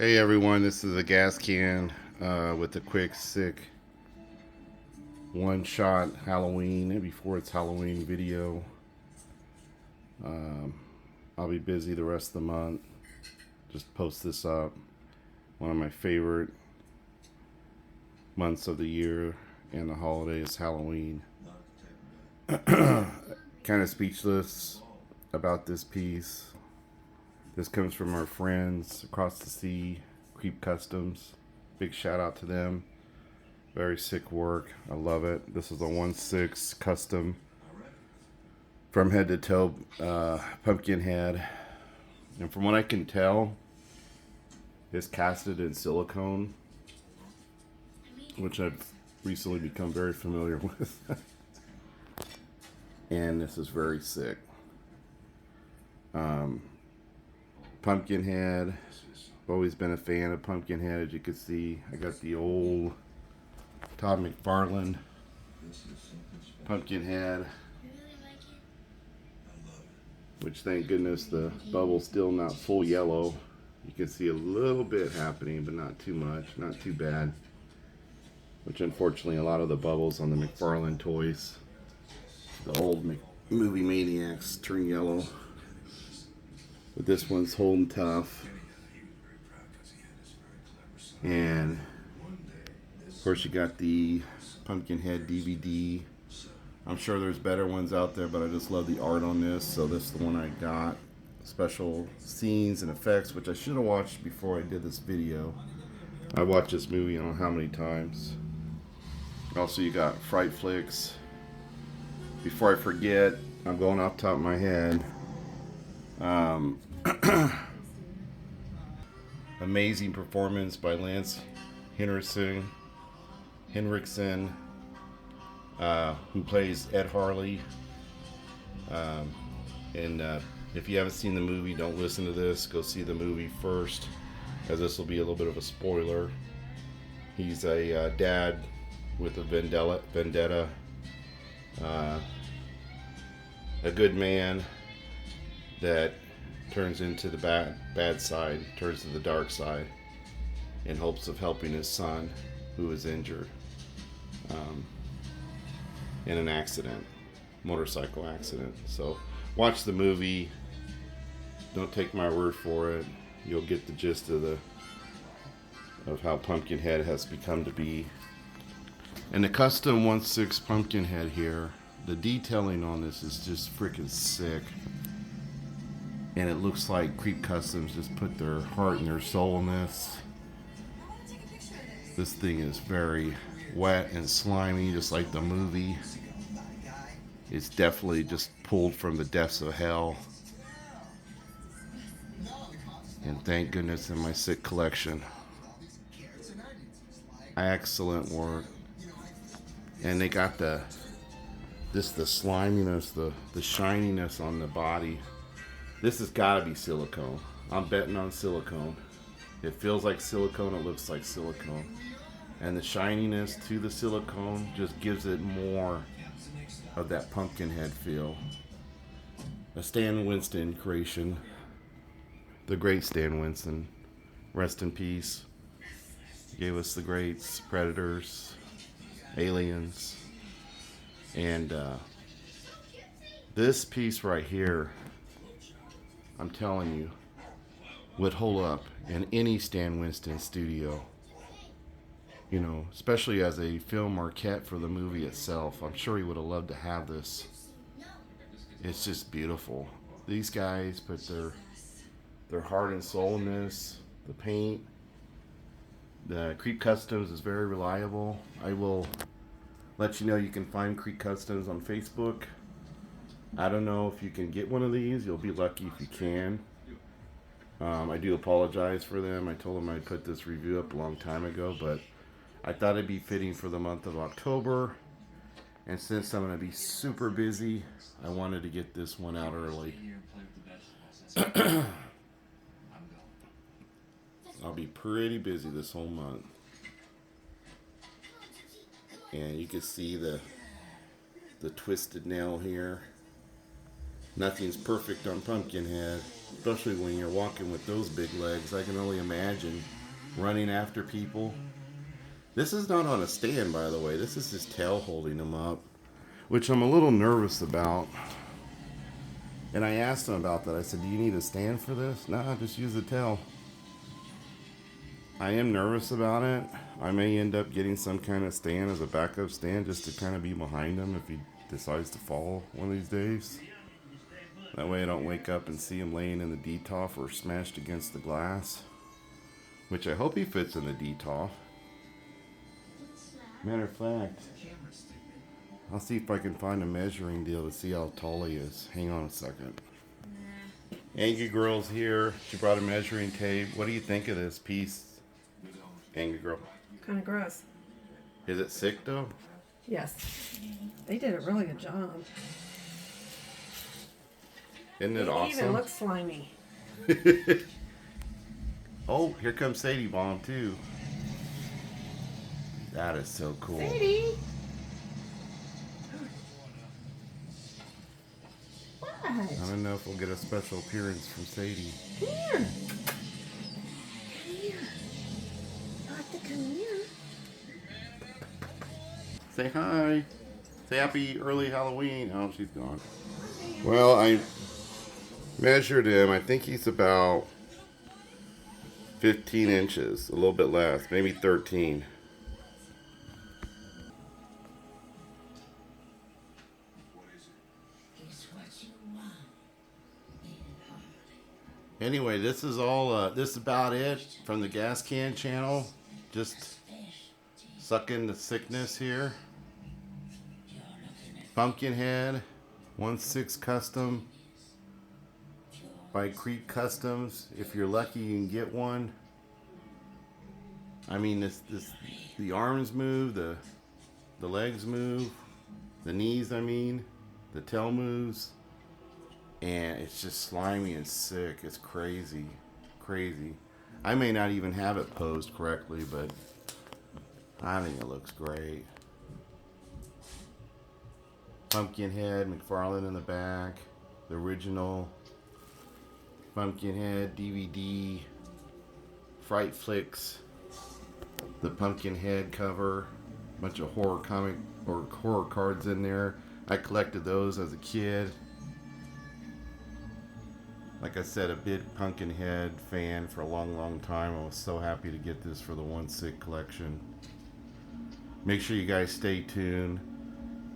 Hey everyone, this is a gas can with a quick Sickkkk one-shot Halloween before it's Halloween video. I'll be busy the rest of the month. Just post this up. One of my favorite months of the year and the holiday is Halloween. Kind of speechless about this piece. This comes from our friends across the sea, CReEP CuStoMs. Big shout out to them. Very sick work. I love it. This is a 1/6 custom from head to toe Pumpkinhead. And from what I can tell, it's casted in silicone, which I've recently become very familiar with. And this is very sick. Pumpkinhead. Always been a fan of Pumpkinhead, as you can see. I got the old Todd McFarlane Pumpkinhead, which thank goodness the bubble's still not full yellow. You can see a little bit happening, but not too much, not too bad. Which unfortunately a lot of the bubbles on the McFarlane toys, the old movie maniacs, turn yellow. But this one's holding tough. And of course you got the Pumpkinhead DVD. I'm sure there's better ones out there, but I just love the art on this, so this is the one I got. Special scenes and effects, which I should have watched before I did this video. I watched this movie I don't know how many times. Also you got Fright Flicks. Before I forget, I'm going off the top of my head. Amazing performance by Lance Henriksen, who plays Ed Harley. If you haven't seen the movie, don't listen to this. Go see the movie first, as this will be a little bit of a spoiler. He's a dad with a vendetta, a good man that turns into the bad side, turns to the dark side in hopes of helping his son who is injured in an accident, motorcycle accident. So watch the movie, don't take my word for it. You'll get the gist of how Pumpkinhead has become to be. And the custom 1/6 Pumpkinhead here, the detailing on this is just freaking sick. And it looks like CReEP CuStoMs just put their heart and their soul in this. This thing is very wet and slimy, just like the movie. It's definitely just pulled from the depths of hell. And thank goodness in my Sickkkk collection. Excellent work. And they got the sliminess, the shininess on the body. This has got to be silicone. I'm betting on silicone. It feels like silicone, it looks like silicone. And the shininess to the silicone just gives it more of that Pumpkinhead feel. A Stan Winston creation. The great Stan Winston. Rest in peace. Gave us the greats, Predators, Aliens. And this piece right here, I'm telling you, would hold up in any Stan Winston studio. You know, especially as a film maquette for the movie itself. I'm sure he would have loved to have this. It's just beautiful. These guys put their heart and soul in this. The paint. The CReEP CuStoMs is very reliable. I will let you know you can find CReEP CuStoMs on Facebook. I don't know if you can get one of these. You'll be lucky if you can. I do apologize for them. I told them I'd put this review up a long time ago, but I thought it'd be fitting for the month of October. And since I'm going to be super busy, I wanted to get this one out early. I'll be pretty busy this whole month. And you can see the twisted nail here. Nothing's perfect on Pumpkinhead, especially when you're walking with those big legs. I can only imagine running after people. This is not on a stand, by the way. This is his tail holding him up, which I'm a little nervous about. And I asked him about that. I said, do you need a stand for this? Nah, just use the tail. I am nervous about it. I may end up getting some kind of stand as a backup stand just to kind of be behind him if he decides to fall one of these days. That way I don't wake up and see him laying in the DTOF or smashed against the glass. Which I hope he fits in the DTOF. Matter of fact, I'll see if I can find a measuring deal to see how tall he is. Hang on a second. Angry Girl's here. She brought a measuring tape. What do you think of this piece, Angry Girl? Kind of gross. Is it sick though? Yes. They did a really good job. Isn't it awesome? It even looks slimy. Oh, here comes Sadie Bomb too. That is so cool. Sadie! What? I don't know if we'll get a special appearance from Sadie. Come here. Come here. You have to come here. Say hi. Say happy early Halloween. Oh, she's gone. Well, I measured him. I think he's about 15 inches. A little bit less. Maybe 13. Anyway, this is all. This is about it from the Gas Can channel. Just sucking the sickness here. Pumpkinhead, 1/6 custom by CuStoMs. If you're lucky, you can get one. I mean, the arms move, the legs move, the knees. I mean, the tail moves. And it's just slimy and sick. It's crazy. Crazy. I may not even have it posed correctly, but I think it looks great. Pumpkinhead, McFarlane in the back. The original Pumpkinhead DVD. Fright Flicks. The Pumpkinhead cover. Bunch of horror comic or horror cards in there. I collected those as a kid. Like I said, a big Pumpkinhead fan for a long, long time. I was so happy to get this for the 1/6 collection. Make sure you guys stay tuned.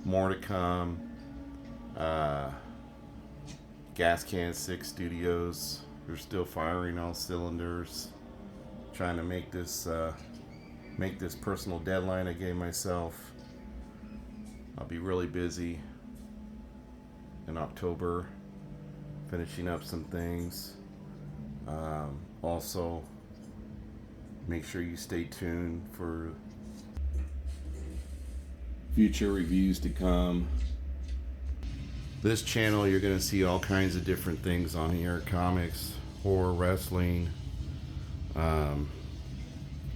More to come. Gas Can 6 Studios. They're still firing all cylinders. Trying to make this personal deadline I gave myself. I'll be really busy in October. Finishing up some things. Also, make sure you stay tuned for future reviews to come. This channel, you're going to see all kinds of different things on here. Comics, horror, wrestling.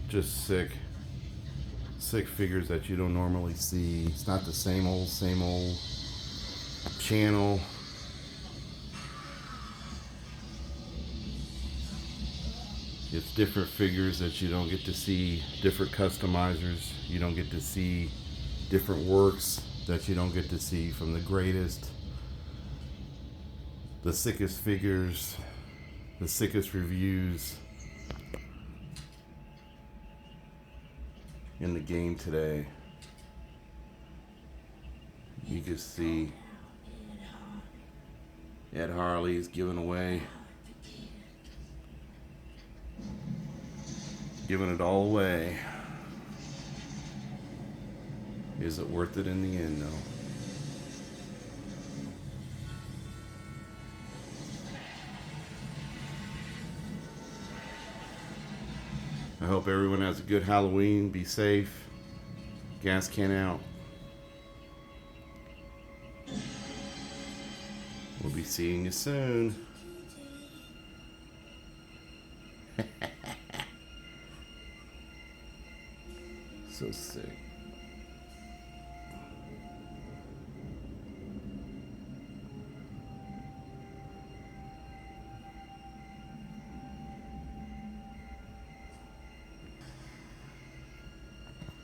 Just sick figures that you don't normally see. It's not the same old channel. It's different figures that you don't get to see, different customizers. You don't get to see different works that you don't get to see from the greatest, the sickest figures, the sickest reviews in the game today. You can see Ed Harley's giving it all away. Is it worth it in the end, though? I hope everyone has a good Halloween. Be safe. Gas Can out. We'll be seeing you soon. So sick.